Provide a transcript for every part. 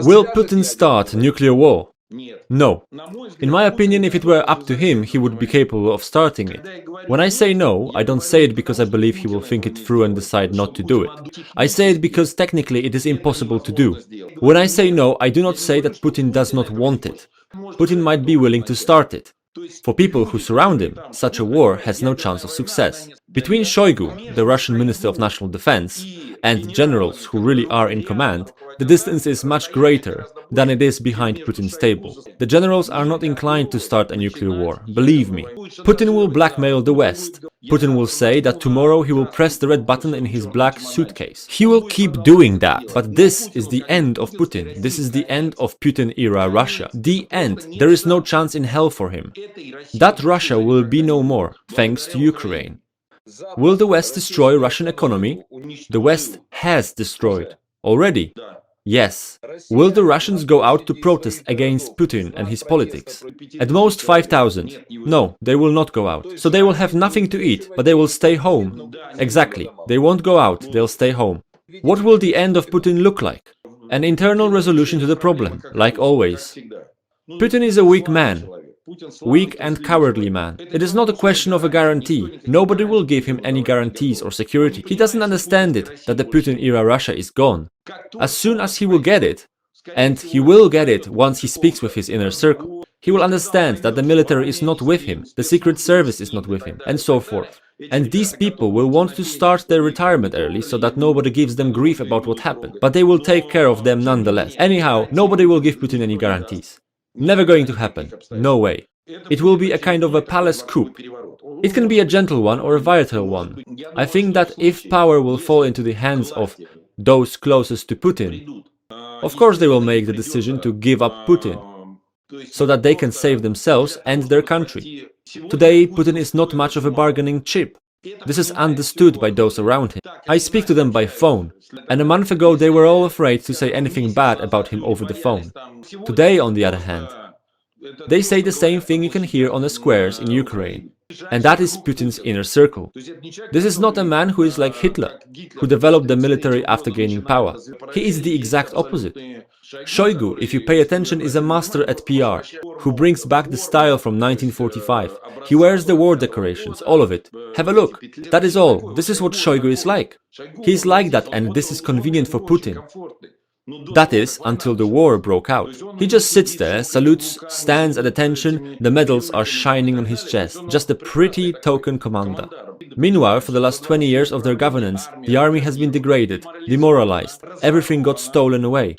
Will Putin start nuclear war? No. In my opinion, if it were up to him, he would be capable of starting it. When I say no, I don't say it because I believe he will think it through and decide not to do it. I say it because technically it is impossible to do. When I say no, I do not say that Putin does not want it. Putin might be willing to start it. For people who surround him, such a war has no chance of success. Between Shoigu, the Russian Minister of National Defense, and generals who really are in command, the distance is much greater than it is behind Putin's table. The generals are not inclined to start a nuclear war, believe me. Putin will blackmail the West. Putin will say that tomorrow he will press the red button in his black suitcase. He will keep doing that. But this is the end of Putin. This is the end of Putin-era Russia. The end. There is no chance in hell for him. That Russia will be no more, thanks to Ukraine. Will the West destroy Russian economy? The West has destroyed. Already. Yes. Will the Russians go out to protest against Putin and his politics? At most 5,000. No, they will not go out. So they will have nothing to eat, but they will stay home. Exactly. They won't go out, they'll stay home. What will the end of Putin look like? An internal resolution to the problem, like always. Putin is a weak man. Weak and cowardly man. It is not a question of a guarantee. Nobody will give him any guarantees or security. He doesn't understand it, that the Putin-era Russia is gone. As soon as he will get it, and he will get it once he speaks with his inner circle, he will understand that the military is not with him, the secret service is not with him, and so forth. And these people will want to start their retirement early so that nobody gives them grief about what happened. But they will take care of them nonetheless. Anyhow, nobody will give Putin any guarantees. Never going to happen. No way. It will be a kind of a palace coup. It can be a gentle one or a vital one. I think that if power will fall into the hands of those closest to Putin, of course they will make the decision to give up Putin, so that they can save themselves and their country. Today, Putin is not much of a bargaining chip. This is understood by those around him. I speak to them by phone, and a month ago they were all afraid to say anything bad about him over the phone. Today, on the other hand, they say the same thing you can hear on the squares in Ukraine. And that is Putin's inner circle. This is not a man who is like Hitler, who developed the military after gaining power. He is the exact opposite. Shoigu, if you pay attention, is a master at PR, who brings back the style from 1945. He wears the war decorations, all of it. Have a look. That is all. This is what Shoigu is like. He is like that, and this is convenient for Putin. That is, until the war broke out. He just sits there, salutes, stands at attention, the medals are shining on his chest, just a pretty token commander. Meanwhile, for the last 20 years of their governance, the army has been degraded, demoralized, everything got stolen away.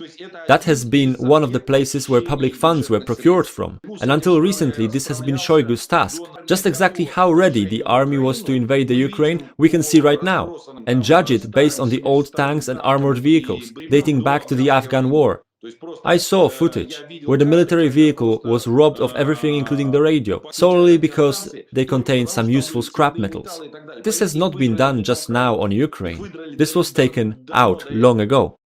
That has been one of the places where public funds were procured from, and until recently this has been Shoigu's task. Just exactly how ready the army was to invade the Ukraine we can see right now, and judge it based on the old tanks and armored vehicles, dating back to the Afghan war. I saw footage where the military vehicle was robbed of everything including the radio, solely because they contained some useful scrap metals. This has not been done just now on Ukraine. This was taken out long ago.